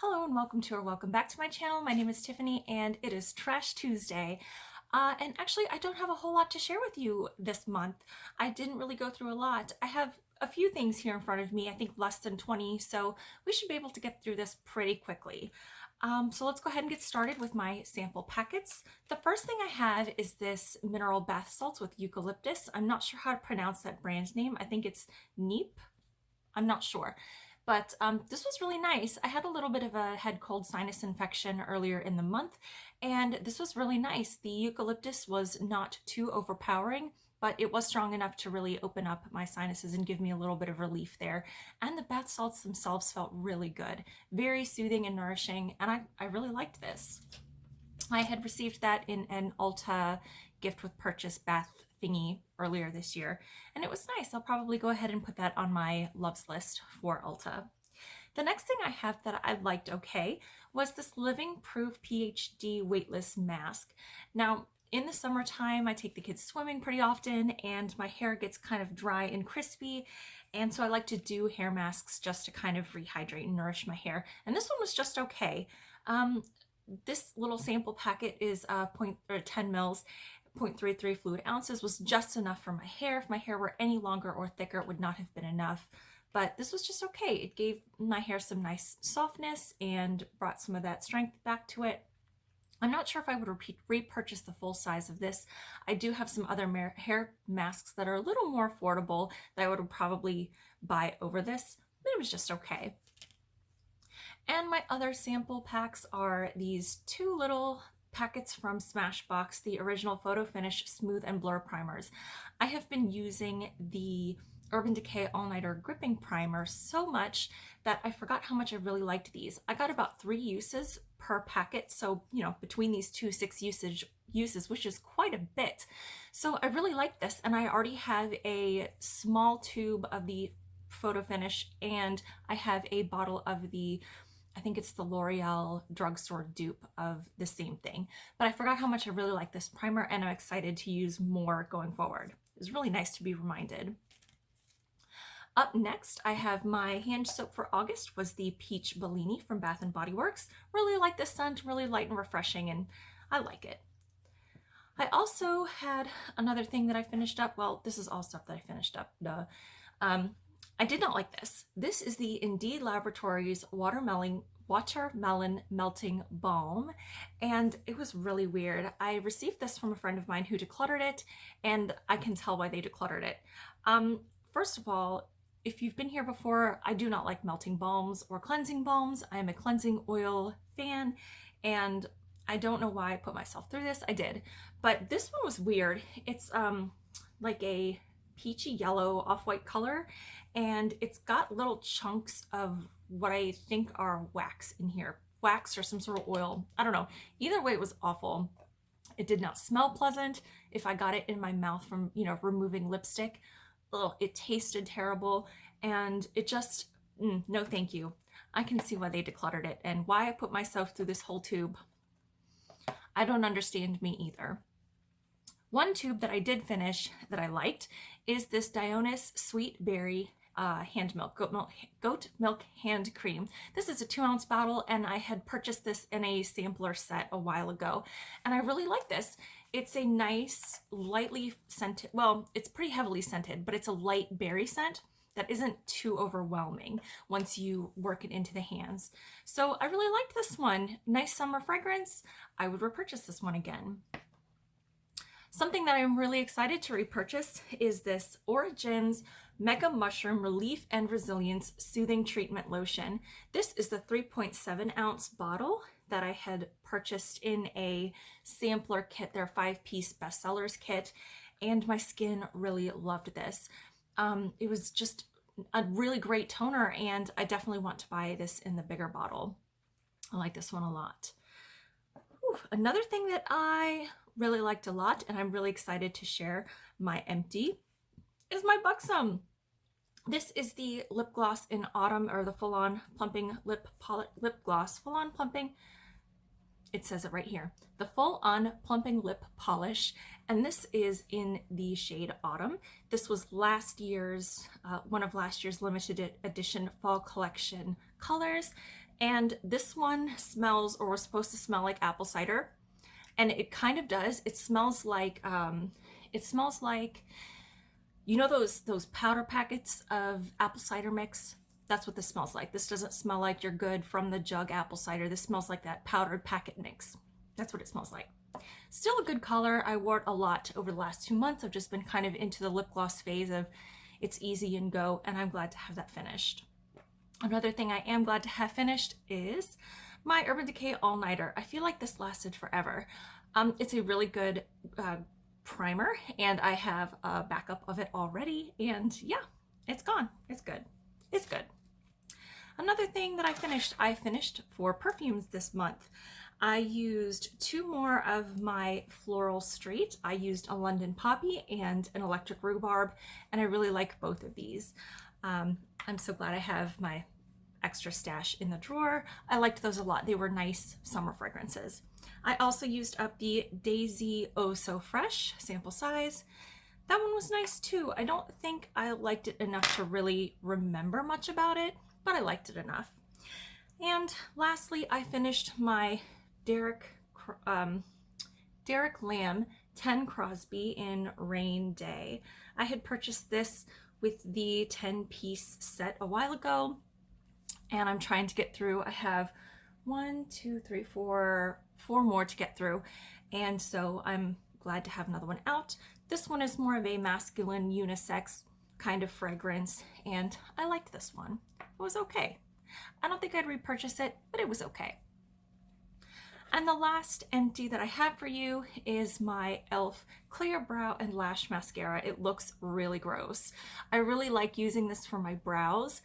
Hello and welcome back to my channel. My name is Tiffany and it is Trash Tuesday. And actually I don't have a whole lot to share with you this month. I didn't really go through a lot. I have a few things here in front of me, I think less than 20, so we should be able to get through this pretty quickly. So let's go ahead and get started with my sample packets. The first thing I have is this mineral bath salts with eucalyptus. I'm not sure how to pronounce that brand name. I think it's Neep. I'm not sure. But this was really nice. I had a little bit of a head cold sinus infection earlier in the month, and this was really nice. The eucalyptus was not too overpowering, but it was strong enough to really open up my sinuses and give me a little bit of relief there. And the bath salts themselves felt really good. Very soothing and nourishing, and I really liked this. I had received that in an Ulta gift with purchase bath thingy earlier this year, and it was nice. I'll probably go ahead and put that on my loves list for Ulta. The next thing I have that I liked okay was this Living Proof PhD weightless mask. Now, in the summertime, I take the kids swimming pretty often and my hair gets kind of dry and crispy, and so I like to do hair masks just to kind of rehydrate and nourish my hair, and this one was just okay. This little sample packet is 10 mils, 0.33 fluid ounces, was just enough for my hair. If my hair were any longer or thicker, it would not have been enough. But this was just okay. It gave my hair some nice softness and brought some of that strength back to it. I'm not sure if I would repurchase the full size of this. I do have some other hair masks that are a little more affordable that I would probably buy over this, but it was just okay. And my other sample packs are these two little packets from Smashbox, the original Photo Finish Smooth and Blur Primers. I have been using the Urban Decay All Nighter Gripping Primer so much that I forgot how much I really liked these. I got about 3 uses per packet, so you know, between these 6 uses, which is quite a bit. So I really like this, and I already have a small tube of the Photo Finish, and I have a bottle of the, I think it's the L'Oreal drugstore dupe of the same thing. But I forgot how much I really like this primer, and I'm excited to use more going forward. It's really nice to be reminded. Up next, I have my hand soap for August was the Peach Bellini from Bath & Body Works. Really like this scent, really light and refreshing, and I like it. I also had another thing that I finished up. Well, this is all stuff that I finished up. I did not like this. This is the Indeed Laboratories Watermelon Melting Balm, and it was really weird. I received this from a friend of mine who decluttered it, and I can tell why they decluttered it. First of all, if you've been here before, I do not like melting balms or cleansing balms. I am a cleansing oil fan, and I don't know why I put myself through this. I did, but this one was weird. It's like a peachy yellow off-white color, and it's got little chunks of what I think are wax in here. Wax or some sort of oil. I don't know. Either way, it was awful. It did not smell pleasant. If I got it in my mouth from, you know, removing lipstick, ugh, it tasted terrible, and it just, no thank you. I can see why they decluttered it and why I put myself through this whole tube. I don't understand me either. One tube that I did finish that I liked is this Dionis Sweet Berry goat milk hand cream. This is a 2-ounce bottle, and I had purchased this in a sampler set a while ago, and I really like this. It's a nice, lightly scented, well, it's pretty heavily scented, but it's a light berry scent that isn't too overwhelming once you work it into the hands. So I really liked this one. Nice summer fragrance. I would repurchase this one again. Something that I'm really excited to repurchase is this Origins Mega Mushroom Relief and Resilience Soothing Treatment Lotion. This is the 3.7-ounce bottle that I had purchased in a sampler kit, their 5-piece bestsellers kit, and my skin really loved this. It was just a really great toner, and I definitely want to buy this in the bigger bottle. I like this one a lot. Whew. Another thing that I really liked a lot, and I'm really excited to share my empty, is my Buxom. This is the lip gloss in autumn, or the full-on plumping lip gloss, full-on plumping. It says it right here, the full-on plumping lip polish, and this is in the shade Autumn. This was last year's, one of last year's limited edition fall collection colors, And this one smells, or was supposed to smell like apple cider. And it kind of does. It smells like, you know those powder packets of apple cider mix? That's what this smells like. This doesn't smell like your good from the jug apple cider. This smells like that powdered packet mix. That's what it smells like. Still a good color. I wore it a lot over the last 2 months. I've just been kind of into the lip gloss phase of it's easy and go, and I'm glad to have that finished. Another thing I am glad to have finished is my Urban Decay All Nighter. I feel like this lasted forever. It's a really good primer, and I have a backup of it already, and yeah, it's gone. It's good. It's good. Another thing that I finished for perfumes this month. I used 2 more of my Floral Street. I used a London Poppy and an Electric Rhubarb, and I really like both of these. I'm so glad I have my extra stash in the drawer. I liked those a lot. They were nice summer fragrances. I also used up the Daisy Oh So Fresh sample size. That one was nice too. I don't think I liked it enough to really remember much about it, but I liked it enough. And lastly, I finished my Derek Lam 10 Crosby in Rain Day. I had purchased this with the 10-piece set a while ago, and I'm trying to get through. I have 4 more to get through, and so I'm glad to have another one out. This one is more of a masculine unisex kind of fragrance, and I liked this one. It was okay. I don't think I'd repurchase it, but it was okay. And the last empty that I have for you is my e.l.f. Clear Brow and Lash Mascara. It looks really gross. I really like using this for my brows.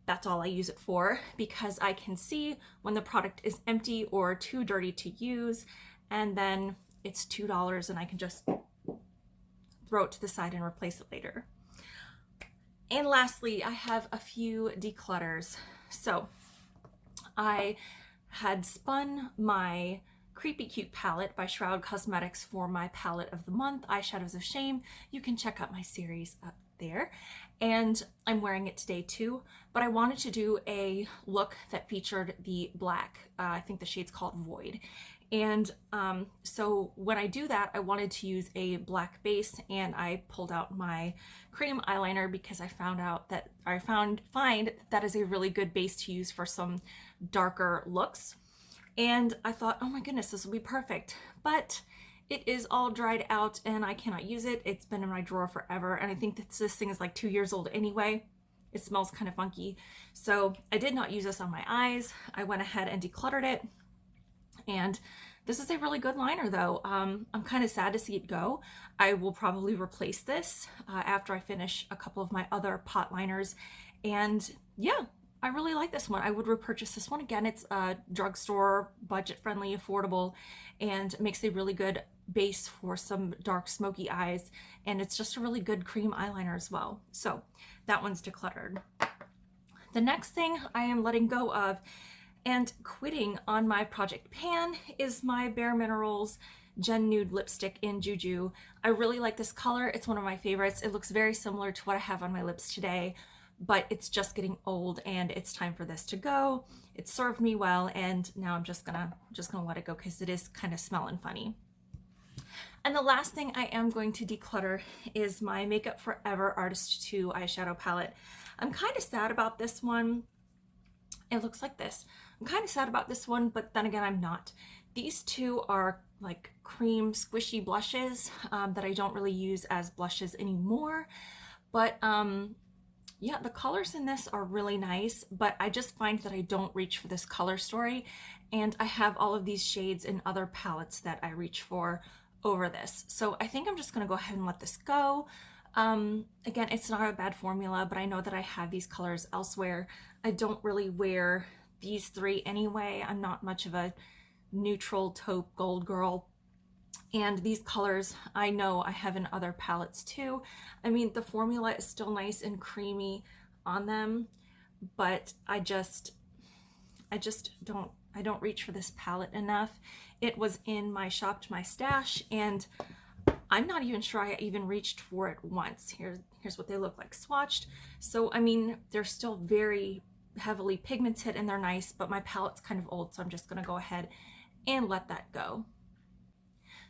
That's all I use it for, because I can see when the product is empty or too dirty to use, and then it's $2 and I can just throw it to the side and replace it later. And lastly, I have a few declutters. So I had spun my Creepy Cute palette by Shroud Cosmetics for my palette of the month, Eyeshadows of Shame. You can check out my series up there. And I'm wearing it today too, but I wanted to do a look that featured the black. I think the shade's called Void. And so when I do that, I wanted to use a black base, and I pulled out my cream eyeliner because I find that is a really good base to use for some darker looks. And I thought, oh my goodness, this will be perfect. But it is all dried out and I cannot use it. It's been in my drawer forever, and I think that this thing is like 2 years old anyway. It smells kind of funky. So I did not use this on my eyes. I went ahead and decluttered it. And this is a really good liner though. I'm kind of sad to see it go. I will probably replace this after I finish a couple of my other pot liners. And yeah, I really like this one. I would repurchase this one again. It's drugstore, budget friendly, affordable, and makes a really good base for some dark smoky eyes. And it's just a really good cream eyeliner as well. So that one's decluttered. The next thing I am letting go of and quitting on my project pan is my Bare Minerals Gen Nude lipstick in Juju. I really like this color. It's one of my favorites. It looks very similar to what I have on my lips today, but it's just getting old and it's time for this to go. It served me well, and now I'm just gonna let it go because it is kind of smelling funny. And the last thing I am going to declutter is my Makeup Forever Artist 2 eyeshadow palette. I'm kind of sad about this one. It looks like this. I'm kind of sad about this one, but then again, I'm not. These two are like cream squishy blushes that I don't really use as blushes anymore. But yeah, the colors in this are really nice, but I just find that I don't reach for this color story. And I have all of these shades in other palettes that I reach for over this. So I think I'm just gonna go ahead and let this go. Again, it's not a bad formula, but I know that I have these colors elsewhere. I don't really wear these three anyway. I'm not much of a neutral taupe gold girl. And these colors I know I have in other palettes too. I mean, the formula is still nice and creamy on them, but I don't reach for this palette enough. It was in my Shop to My Stash, and I'm not even sure I even reached for it once. Here's what they look like swatched. So I mean, they're still very, heavily pigmented and they're nice, but my palette's kind of old, so I'm just gonna go ahead and let that go.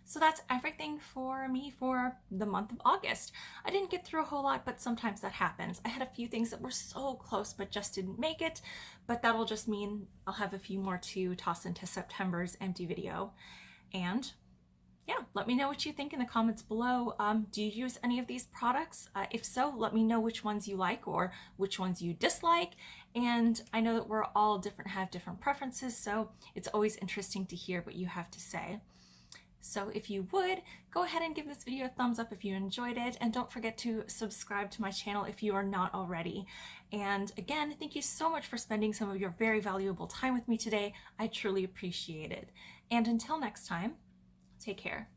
So that's everything for me for the month of August. I didn't get through a whole lot, but sometimes that happens. I had a few things that were so close but just didn't make it, but that'll just mean I'll have a few more to toss into September's empty video. And yeah, let me know what you think in the comments below. Do you use any of these products? If so, let me know which ones you like or which ones you dislike. And I know that we're all different, have different preferences, so it's always interesting to hear what you have to say. So if you would, go ahead and give this video a thumbs up if you enjoyed it, and don't forget to subscribe to my channel if you are not already. And again, thank you so much for spending some of your very valuable time with me today. I truly appreciate it. And until next time, take care.